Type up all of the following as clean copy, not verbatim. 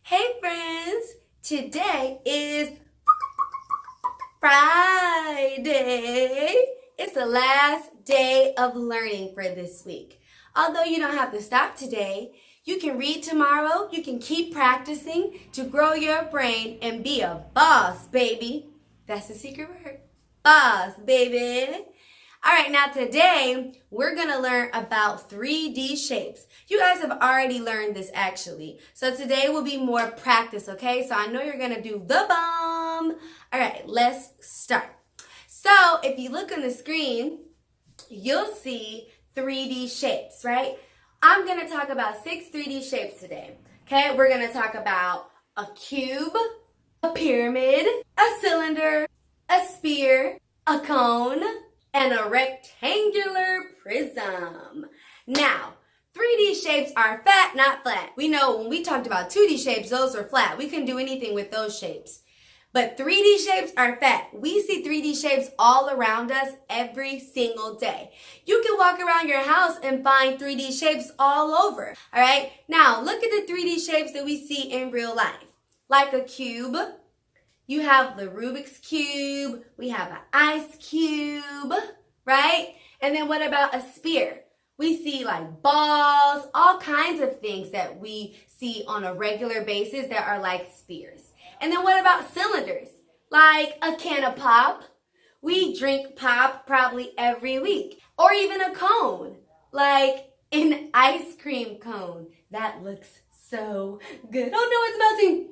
Hey friends, today is Friday. It's the last day of learning for this week. Although you don't have to stop today, you can read tomorrow, you can keep practicing to grow your brain and be a boss, baby. That's the secret word. Boss, baby. All right, now today we're going to learn about 3D shapes. You guys have already learned this actually. So today will be more practice, okay? So I know you're going to do the bomb. All right, let's start. So if you look on the screen, you'll see 3D shapes, right? I'm going to talk about 6 3D shapes today, okay? We're going to talk about a cube, a pyramid, a cylinder, a sphere, a cone, and a rectangular prism. Now, 3D shapes are fat, not flat. We know when we talked about 2D shapes, those were flat. We couldn't do anything with those shapes. But 3D shapes are fat. We see 3D shapes all around us every single day. You can walk around your house and find 3D shapes all over. All right? Now, look at the 3D shapes that we see in real life. Like a cube. You have the Rubik's Cube, we have an ice cube, right? And then what about a sphere? We see like balls, all kinds of things that we see on a regular basis that are like spheres. And then what about cylinders? Like a can of pop. We drink pop probably every week. Or even a cone, like an ice cream cone. That looks so good. Oh no, it's melting.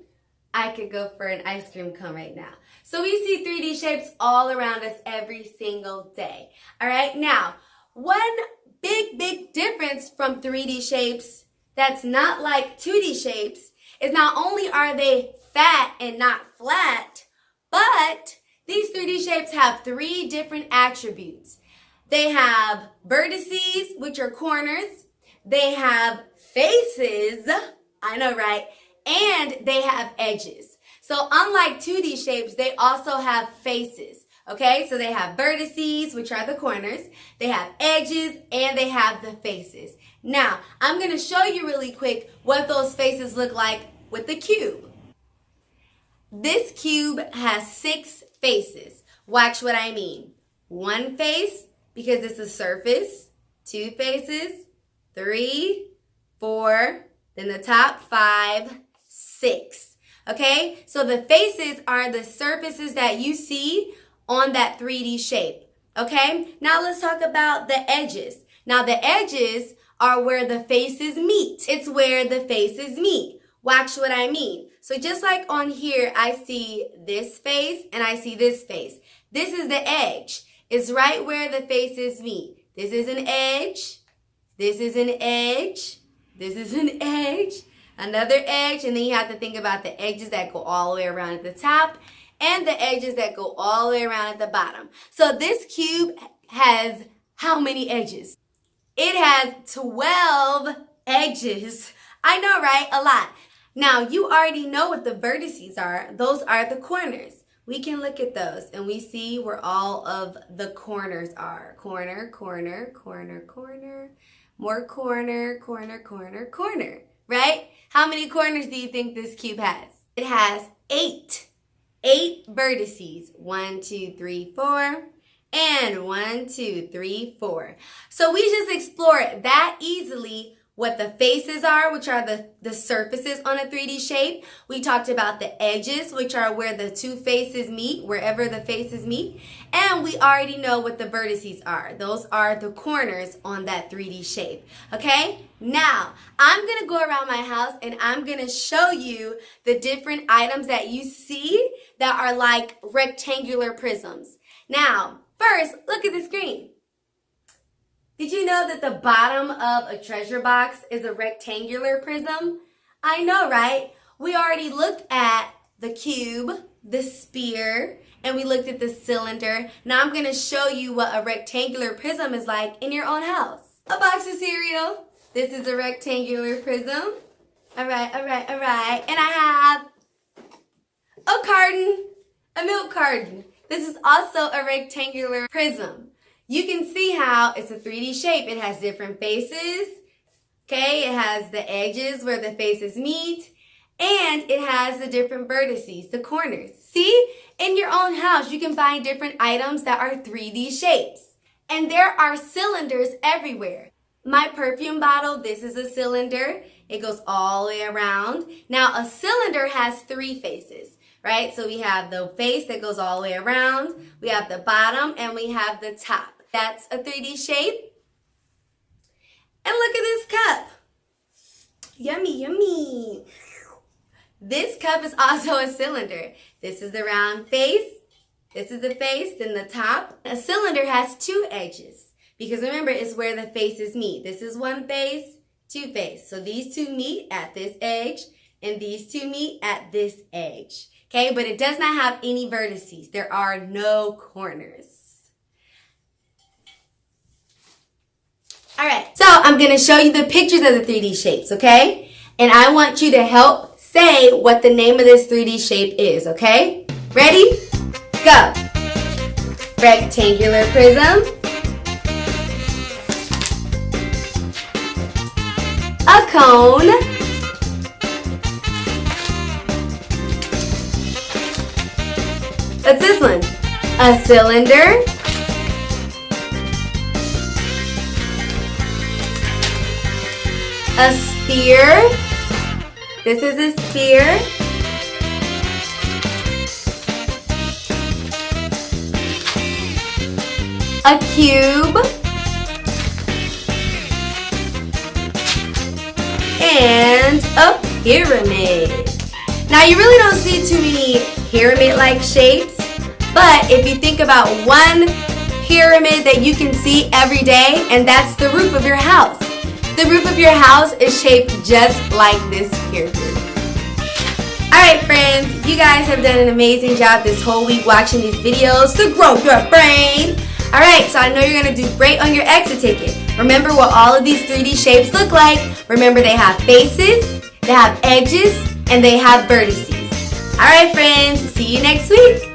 I could go for an ice cream cone right now. So we see 3D shapes all around us every single day. All right, now, one big difference from 3D shapes that's not like 2D shapes is not only are they fat and not flat, but these 3D shapes have 3 different attributes. They have vertices, which are corners. They have faces, I know, right? And they have edges. So unlike 2D shapes, they also have faces. Okay, so they have vertices, which are the corners. They have edges, and they have the faces. Now, I'm going to show you really quick what those faces look like with the cube. This cube has 6 faces. Watch what I mean. 1 face, because it's a surface. 2 faces. 3, 4, then the top 5, 6. Okay, so the faces are the surfaces that you see on that 3D shape. Okay, now let's talk about the edges. Now the edges are where the faces meet. It's where the faces meet. Watch what I mean. So just like on here, I see this face and I see this face. This is the edge. It's right where the faces meet. This is an edge. This is an edge. This is an edge. Another edge, and then you have to think about the edges that go all the way around at the top and the edges that go all the way around at the bottom. So this cube has how many edges? It has 12 edges. I know, right? A lot. Now, you already know what the vertices are. Those are the corners. We can look at those and we see where all of the corners are. Corner, corner, corner, corner. More corner, corner, corner, corner. Right? How many corners do you think this cube has? It has 8. 8 vertices. 1, 2, 3, 4. And 1, 2, 3, 4. So we just explored that easily what the faces are, which are the surfaces on a 3D shape. We talked about the edges, which are where the 2 faces meet, wherever the faces meet. And we already know what the vertices are. Those are the corners on that 3D shape. Okay? Now, I'm going to go around my house and I'm going to show you the different items that you see that are like rectangular prisms. Now, first, look at the screen. Did you know that the bottom of a treasure box is a rectangular prism? I know, right? We already looked at the cube, the sphere, and we looked at the cylinder. Now I'm going to show you what a rectangular prism is like in your own house. A box of cereal. This is a rectangular prism. All right. And I have a carton, a milk carton. This is also a rectangular prism. You can see how it's a 3D shape. It has different faces. Okay, it has the edges where the faces meet. And it has the different vertices, the corners. See? In your own house, you can find different items that are 3D shapes. And there are cylinders everywhere. My perfume bottle, this is a cylinder. It goes all the way around. Now, a cylinder has 3 faces, right? So we have the face that goes all the way around. We have the bottom, and we have the top. That's a 3D shape. And look at this cup. Yummy, yummy. This cup is also a cylinder. This is the round face. This is the face, then the top. A cylinder has 2 edges because remember, it's where the faces meet. This is one face, 2 face. So these 2 meet at this edge and these 2 meet at this edge. Okay, but it does not have any vertices. There are no corners. All right, so I'm gonna show you the pictures of the 3D shapes, okay? And I want you to help say what the name of this 3D shape is, okay? Ready? Go. Rectangular prism. A cone. What's this one? A cylinder. A sphere. This is a sphere. A cube. And a pyramid. Now you really don't see too many pyramid-like shapes, but if you think about one pyramid that you can see every day, and that's the roof of your house. The roof of your house is shaped just like this pyramid. Alright friends, you guys have done an amazing job this whole week watching these videos to grow your brain. Alright, so I know you're going to do great on your exit ticket. Remember what all of these 3D shapes look like. Remember they have faces, they have edges, and they have vertices. Alright friends, see you next week.